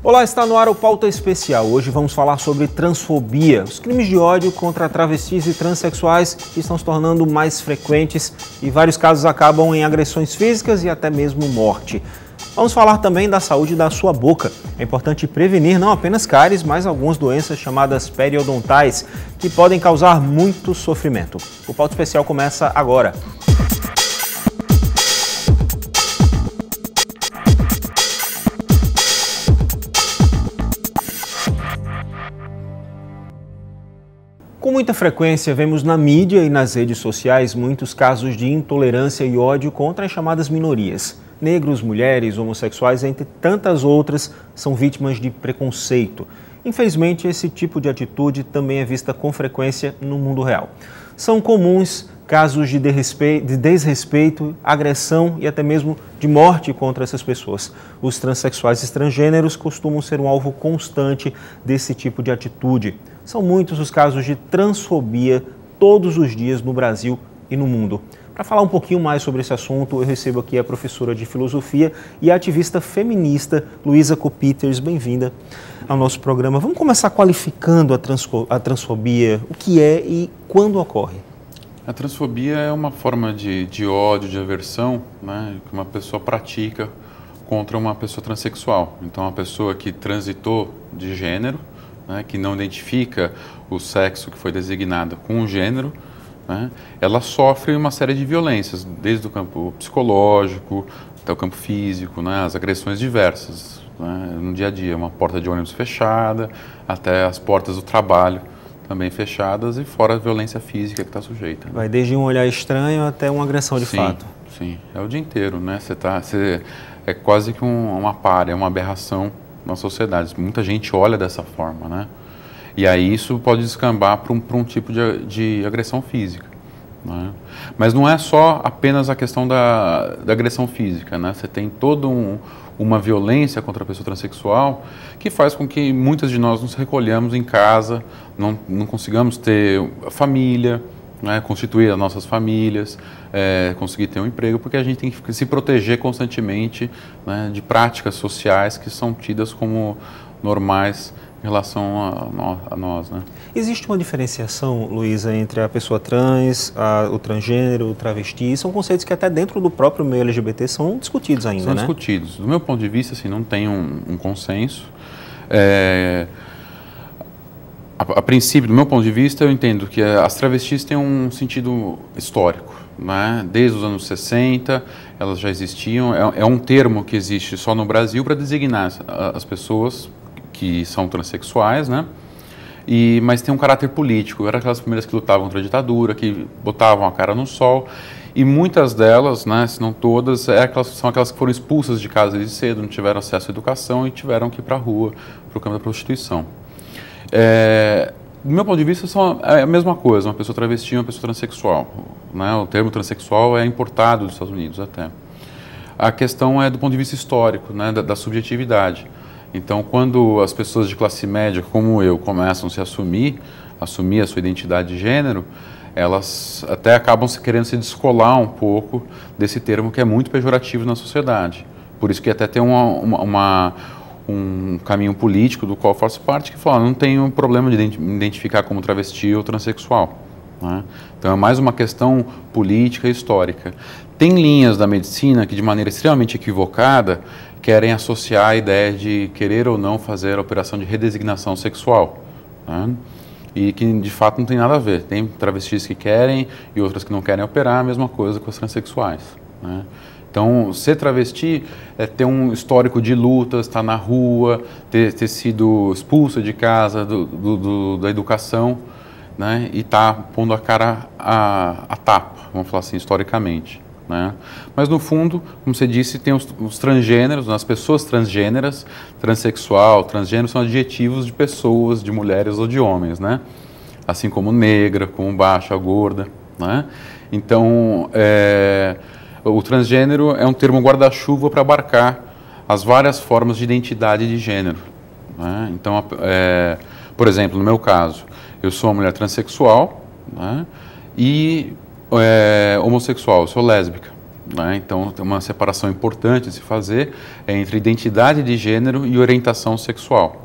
Olá, está no ar o Pauta Especial. Hoje vamos falar sobre transfobia. Os crimes de ódio contra travestis e transexuais estão se tornando mais frequentes e vários casos acabam em agressões físicas e até mesmo morte. Vamos falar também da saúde da sua boca. É importante prevenir não apenas cáries, mas algumas doenças chamadas periodontais, que podem causar muito sofrimento. O Pauta Especial começa agora. Com muita frequência, vemos na mídia e nas redes sociais muitos casos de intolerância e ódio contra as chamadas minorias. Negros, mulheres, homossexuais, entre tantas outras, são vítimas de preconceito. Infelizmente, esse tipo de atitude também é vista com frequência no mundo real. São comuns casos de desrespeito, agressão e até mesmo de morte contra essas pessoas. Os transexuais e transgêneros costumam ser um alvo constante desse tipo de atitude. São muitos os casos de transfobia todos os dias no Brasil e no mundo. Para falar um pouquinho mais sobre esse assunto, eu recebo aqui a professora de filosofia e ativista feminista Luísa Copiters. Bem-vinda ao nosso programa. Vamos começar qualificando a transfobia, o que é e quando ocorre. A transfobia é uma forma de ódio, de aversão, né, que uma pessoa pratica contra uma pessoa transexual. Então, uma pessoa que transitou de gênero, né, que não identifica o sexo que foi designado com o gênero, né, ela sofre uma série de violências, desde o campo psicológico até o campo físico, né, as agressões diversas, né, no dia a dia, uma porta de ônibus fechada, até as portas do trabalho também fechadas e fora a violência física que está sujeita. Né? Vai desde um olhar estranho até uma agressão de fato. Sim, é o dia inteiro, né? É quase que uma pária, é uma aberração na sociedade. Muita gente olha dessa forma, né? E aí isso pode descambar para um tipo de agressão física. Né? Mas não é só apenas a questão da agressão física, né? Você tem toda uma violência contra a pessoa transexual que faz com que muitas de nós nos recolhamos em casa, não consigamos ter família, né? Constituir as nossas famílias, conseguir ter um emprego, porque a gente tem que se proteger constantemente, né, de práticas sociais que são tidas como normais em relação a nós, né? Existe uma diferenciação, Luísa, entre a pessoa trans, o transgênero, o travesti? São conceitos que até dentro do próprio meio LGBT são discutidos ainda, né? São discutidos. Do meu ponto de vista, assim, não tem um consenso. A princípio, do meu ponto de vista, eu entendo que as travestis têm um sentido histórico, né? Desde os anos 60, elas já existiam. É um termo que existe só no Brasil para designar as pessoas que são transexuais, né? Mas tem um caráter político. Eram aquelas primeiras que lutavam contra a ditadura, que botavam a cara no sol. E muitas delas, né, se não todas, são aquelas que foram expulsas de casa desde cedo, não tiveram acesso à educação e tiveram que ir para a rua, para o campo da prostituição. Do meu ponto de vista, é a mesma coisa, uma pessoa travesti e uma pessoa transexual. Né? O termo transexual é importado dos Estados Unidos até. A questão é do ponto de vista histórico, né, da subjetividade. Então, quando as pessoas de classe média, como eu, começam a se assumir a sua identidade de gênero, elas até acabam querendo se descolar um pouco desse termo que é muito pejorativo na sociedade. Por isso que até tem um caminho político do qual eu faço parte que fala, não tenho problema de me identificar como travesti ou transexual. Né? Então, é mais uma questão política e histórica. Tem linhas da medicina que, de maneira extremamente equivocada, querem associar a ideia de querer ou não fazer a operação de redesignação sexual, né? E que de fato não tem nada a ver. Tem travestis que querem e outras que não querem operar, a mesma coisa com os transexuais, né? Então, ser travesti é ter um histórico de lutas, estar na rua, ter sido expulsa de casa, da educação, né? E estar pondo a cara a tapa, vamos falar assim, historicamente. Né? Mas no fundo, como você disse, tem os transgêneros, as pessoas transgêneras, transexual, transgênero são adjetivos de pessoas, de mulheres ou de homens, né? Assim como negra, como baixa, gorda, né? Então, o transgênero é um termo guarda-chuva para abarcar as várias formas de identidade de gênero, né? Então, por exemplo, no meu caso, eu sou uma mulher transexual, né? E homossexual, eu sou lésbica. né? Então, tem uma separação importante de se fazer entre identidade de gênero e orientação sexual.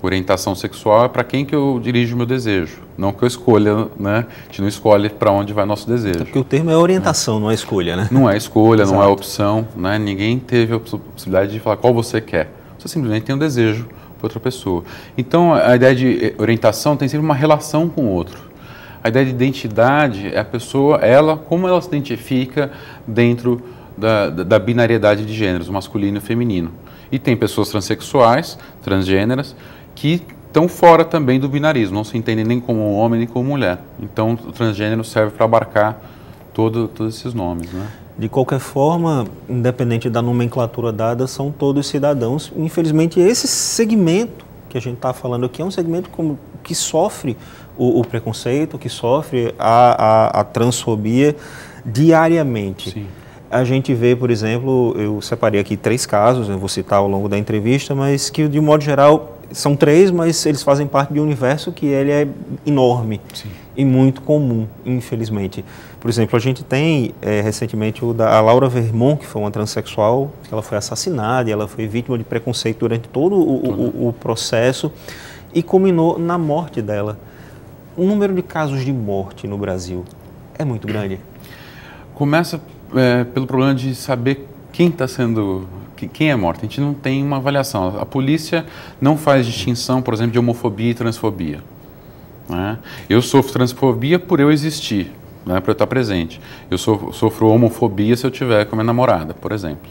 Orientação sexual é para quem que eu dirijo o meu desejo, não que eu escolha, né? A gente não escolhe para onde vai nosso desejo. Porque o termo é orientação, não é escolha, né? Não é escolha, Exato. não é opção, né? Ninguém teve a possibilidade de falar qual você quer. Você simplesmente tem um desejo para outra pessoa. Então, a ideia de orientação tem sempre uma relação com o outro. A ideia de identidade é a pessoa, como ela se identifica dentro da binariedade de gêneros, masculino e feminino. E tem pessoas transexuais, transgêneras, que estão fora também do binarismo, não se entendem nem como homem nem como mulher. Então, o transgênero serve para abarcar todos esses nomes, né? De qualquer forma, independente da nomenclatura dada, são todos cidadãos. Infelizmente, esse segmento que a gente está falando aqui é um segmento que sofre o preconceito, que sofre a transfobia diariamente. Sim. A gente vê, por exemplo, eu separei aqui 3 casos, eu vou citar ao longo da entrevista, mas que, de modo geral, são 3, mas eles fazem parte de um universo que ele é enorme. Sim. E muito comum, infelizmente. Por exemplo, a gente tem recentemente a Laura Vermont, que foi uma transexual, que ela foi assassinada e ela foi vítima de preconceito durante todo o processo e culminou na morte dela. O número de casos de morte no Brasil é muito grande. Começa pelo problema de saber quem está sendo... Quem é morto? A gente não tem uma avaliação. A polícia não faz distinção, por exemplo, de homofobia e transfobia. Né? Eu sofro transfobia por eu existir, né, por eu estar presente. Eu sofro homofobia se eu estiver com a minha namorada, por exemplo.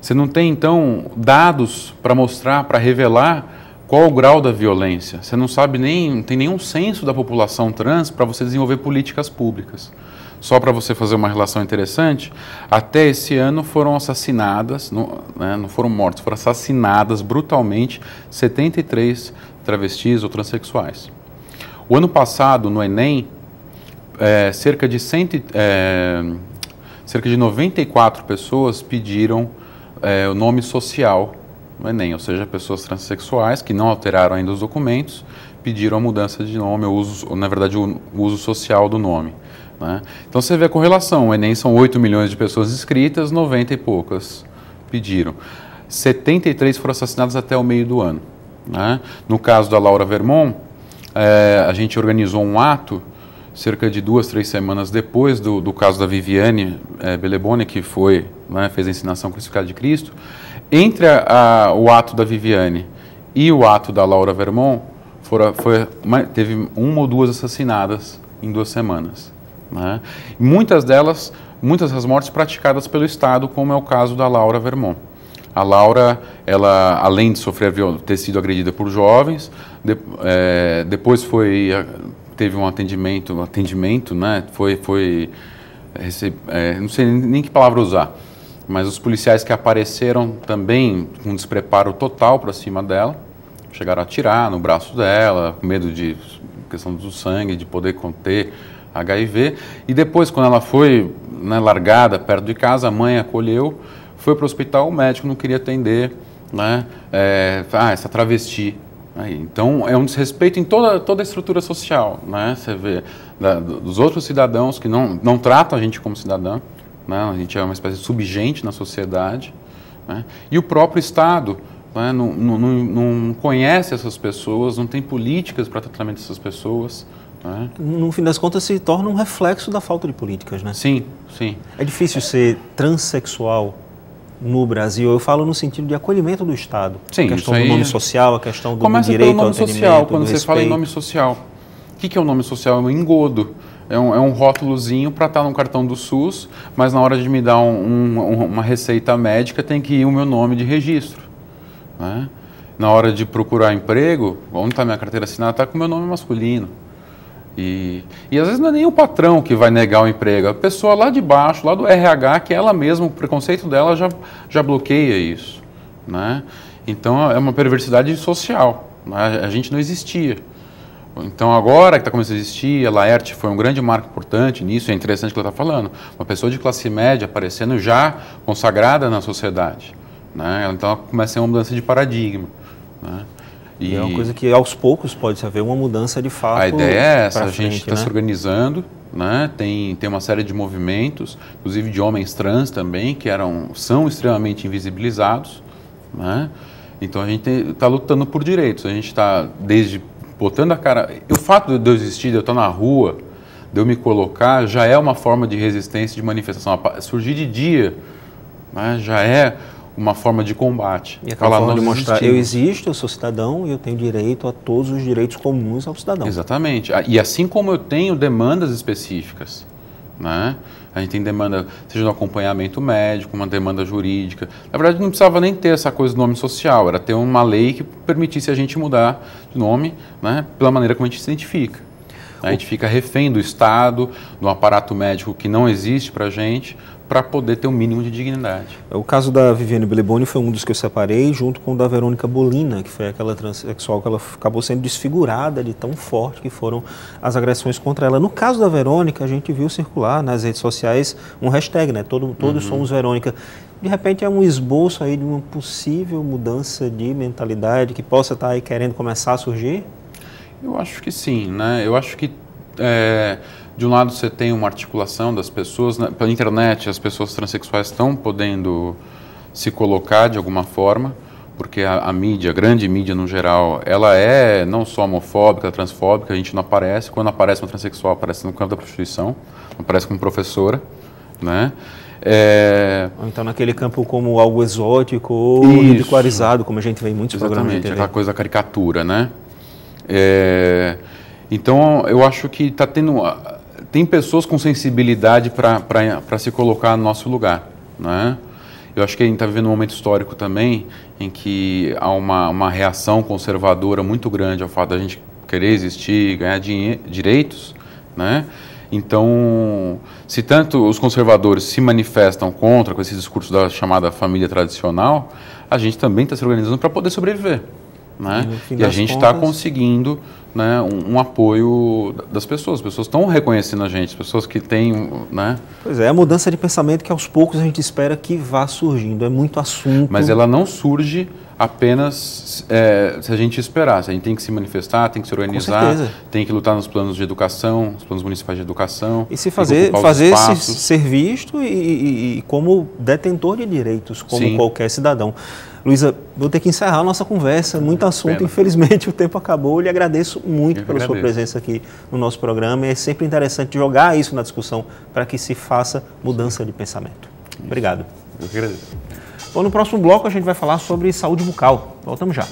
Você não tem, então, dados para mostrar, para revelar qual o grau da violência. Você não sabe não tem nenhum censo da população trans para você desenvolver políticas públicas. Só para você fazer uma relação interessante, até esse ano foram assassinadas, não foram mortas, foram assassinadas brutalmente 73 travestis ou transexuais. O ano passado, no Enem, cerca de 94 pessoas pediram o nome social no Enem, ou seja, pessoas transexuais que não alteraram ainda os documentos, pediram a mudança de nome, na verdade, o uso social do nome. Né? Então você vê a correlação, o Enem são 8 milhões de pessoas inscritas, 90 e poucas pediram. 73 foram assassinadas até o meio do ano. Né? No caso da Laura Vermont, a gente organizou um ato, cerca de 2, 3 semanas depois do caso da Viviane Beleboni, que fez a ensinação crucificada de Cristo. Entre o ato da Viviane e o ato da Laura Vermont, teve 1 ou 2 assassinadas em 2 semanas. Né? Muitas das mortes praticadas pelo Estado, como é o caso da Laura Vermont. A Laura, ela, além de ter sido agredida por jovens, depois teve um atendimento, né? Não sei nem que palavra usar, mas os policiais que apareceram também com um despreparo total para cima dela, chegaram a atirar no braço dela, com medo de questão do sangue, de poder conter HIV, e depois, quando ela foi largada perto de casa, a mãe acolheu, foi para o hospital, o médico não queria atender, né? Essa travesti. Então, é um desrespeito em toda a estrutura social, né? Você vê dos outros cidadãos que não tratam a gente como cidadão, né? A gente é uma espécie de subgente na sociedade, né? E o próprio Estado, né? Não conhece essas pessoas, não tem políticas para tratamento dessas pessoas. No fim das contas, se torna um reflexo da falta de políticas, né? Sim, sim. É difícil ser transexual no Brasil, eu falo no sentido de acolhimento do Estado. Sim, a questão do nome social, a questão do direito ao atendimento. Começa pelo nome social, quando você fala em nome social. O que é o nome social? É um engodo. É um rótulozinho para estar no cartão do SUS, mas na hora de me dar uma receita médica tem que ir o meu nome de registro. Né? Na hora de procurar emprego, onde está minha carteira assinada, está com o meu nome masculino. E às vezes não é nem o patrão que vai negar o emprego, a pessoa lá de baixo, lá do RH, que ela mesma, o preconceito dela já bloqueia isso. Né? Então é uma perversidade social, né? A gente não existia. Então agora que está começando a existir, a Laerte foi um grande marco importante nisso, é interessante o que ela está falando. Uma pessoa de classe média aparecendo já consagrada na sociedade. Né? Então começa a ser uma mudança de paradigma. Né? E é uma coisa que aos poucos pode haver uma mudança de fato. A ideia é essa, a gente está se organizando, né? Tem uma série de movimentos, inclusive de homens trans também, que são extremamente invisibilizados, né? Então a gente está lutando por direitos, a gente está desde botando a cara... O fato de eu existir, de eu estar na rua, de eu me colocar, já é uma forma de resistência, de manifestação. Surgir de dia, né, já é uma forma de combate. E aquela forma de mostrar, eu existo, eu sou cidadão e eu tenho direito a todos os direitos comuns ao cidadão. Exatamente. E assim como eu tenho demandas específicas, né? A gente tem demanda, seja no acompanhamento médico, uma demanda jurídica. Na verdade, não precisava nem ter essa coisa do nome social, era ter uma lei que permitisse a gente mudar de nome, né, pela maneira como a gente se identifica. A gente fica refém do Estado, do aparato médico que não existe para a gente, para poder ter um mínimo de dignidade. O caso da Viviane Beleboni foi um dos que eu separei, junto com o da Verônica Bolina, que foi aquela transexual que ela acabou sendo desfigurada de tão forte que foram as agressões contra ela. No caso da Verônica, a gente viu circular nas redes sociais um hashtag, né? Todos somos Verônica. De repente é um esboço aí de uma possível mudança de mentalidade que possa estar aí querendo começar a surgir? Eu acho que sim, né? Eu acho que de um lado você tem uma articulação das pessoas, né? Pela internet as pessoas transexuais estão podendo se colocar de alguma forma, porque a mídia, a grande mídia no geral, ela é não só homofóbica, transfóbica, a gente não aparece, quando aparece uma transexual aparece no campo da prostituição, aparece como professora, né? Ou então naquele campo como algo exótico ou ridicularizado, como a gente vê em muitos programas de TV. Aquela coisa da caricatura, né? Então eu acho que tem pessoas com sensibilidade para se colocar no nosso lugar, né? Eu acho que a gente está vivendo um momento histórico também em que há uma reação conservadora muito grande ao fato da gente querer existir, ganhar direitos, né? Então, se tanto os conservadores se manifestam contra com esse discurso da chamada família tradicional, a gente também está se organizando para poder sobreviver. Né? E a gente está conseguindo, né, um apoio das pessoas. As pessoas estão reconhecendo a gente, as pessoas que têm... Né? Pois é, a mudança de pensamento que aos poucos a gente espera que vá surgindo. É muito assunto. Mas ela não surge apenas se a gente esperar. A gente tem que se manifestar, tem que se organizar, tem que lutar nos planos de educação, nos planos municipais de educação. E se fazer ser visto e como detentor de direitos, como qualquer cidadão. Luísa, vou ter que encerrar a nossa conversa, muito assunto, infelizmente o tempo acabou. Eu lhe agradeço muito pela sua presença aqui no nosso programa. É sempre interessante jogar isso na discussão para que se faça mudança de pensamento. Obrigado. Eu que agradeço. Bom, no próximo bloco a gente vai falar sobre saúde bucal. Voltamos já.